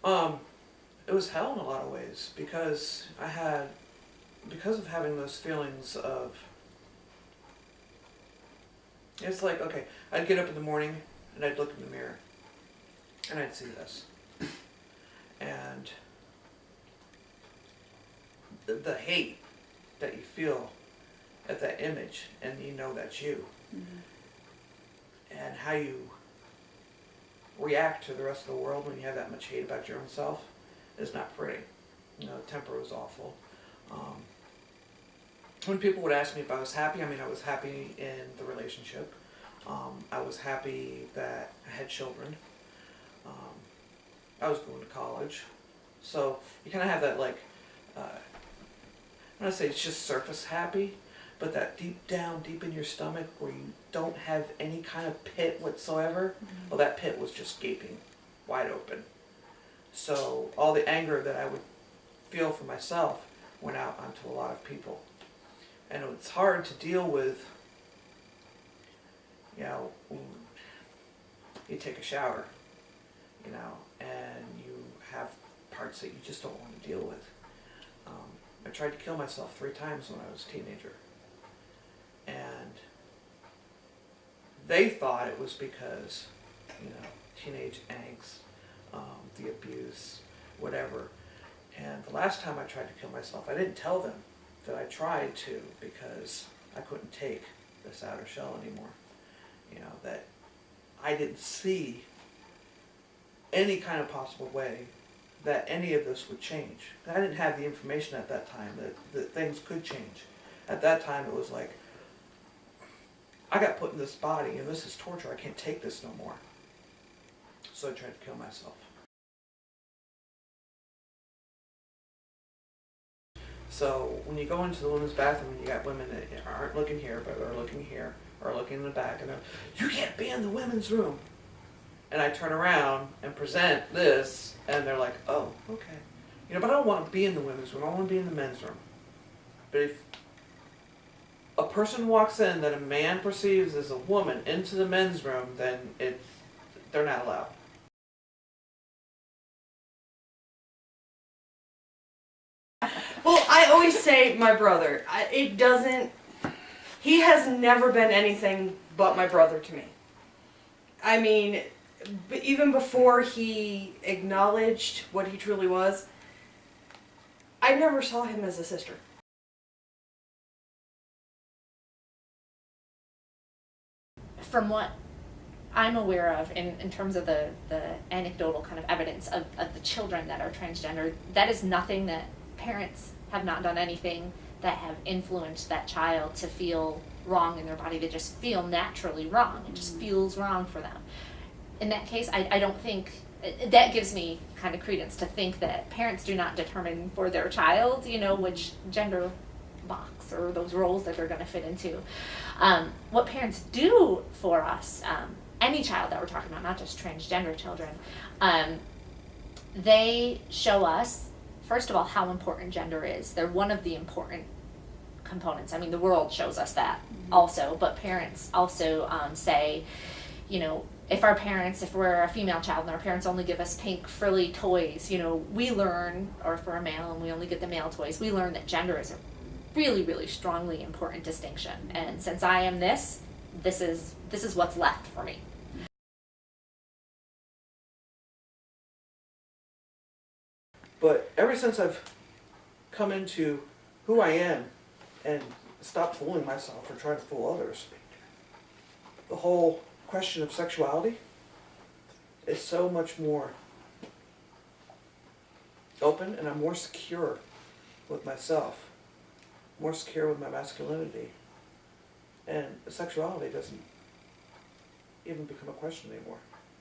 It was hell in a lot of ways because because of having those feelings of, it's like, okay, I'd get up in the morning and I'd look in the mirror and I'd see this. And the hate that you feel at that image, and you know that's you. Mm-hmm. And how you react to the rest of the world when you have that much hate about your own self is not pretty. You know, temper was awful. When people would ask me if I was happy, I mean, I was happy in the relationship. I was happy that I had children. I was going to college. So you kind of have that, like, I'm not say it's just surface happy, but that deep down, deep in your stomach where you don't have any kind of pit whatsoever, mm-hmm. Well, that pit was just gaping wide open. So all the anger that I would feel for myself went out onto a lot of people. And it's hard to deal with, you know, when you take a shower, you know, and you have parts that you just don't want to deal with. I tried to kill myself 3 times when I was a teenager. And they thought it was because, you know, teenage angst, the abuse, whatever. And the last time I tried to kill myself, I didn't tell them that I tried to because I couldn't take this outer shell anymore. You know, that I didn't see any kind of possible way that any of this would change. I didn't have the information at that time that things could change. At that time it was like, I got put in this body and this is torture, I can't take this no more. So I tried to kill myself. So when you go into the women's bathroom and you got women that aren't looking here but are looking here or looking in the back and they're, you can't be in the women's room. And I turn around and present this and they're like, oh, okay. You know, but I don't want to be in the women's room, I want to be in the men's room. But if a person walks in that a man perceives as a woman into the men's room, then they're not allowed. Well, I always say my brother. He has never been anything but my brother to me. I mean, even before he acknowledged what he truly was, I never saw him as a sister. From what I'm aware of in terms of the anecdotal kind of evidence of the children that are transgender, that is nothing that parents have not done anything that have influenced that child to feel wrong in their body. They just feel naturally wrong. It just feels wrong for them. In that case, I don't think, that gives me kind of credence to think that parents do not determine for their child, you know, which gender box or those roles that they're going to fit into. What parents do for us, any child that we're talking about, not just transgender children, they show us, first of all, how important gender is. They're one of the important components. I mean, the world shows us that also, but parents also say, you know, if we're a female child and our parents only give us pink frilly toys, you know, we learn, or if we're a male and we only get the male toys, we learn that gender is a really, really strongly important distinction. And since I am this is what's left for me. But ever since I've come into who I am and stopped fooling myself or trying to fool others, the whole question of sexuality is so much more open, and I'm more secure with myself, more secure with my masculinity, and sexuality doesn't even become a question anymore.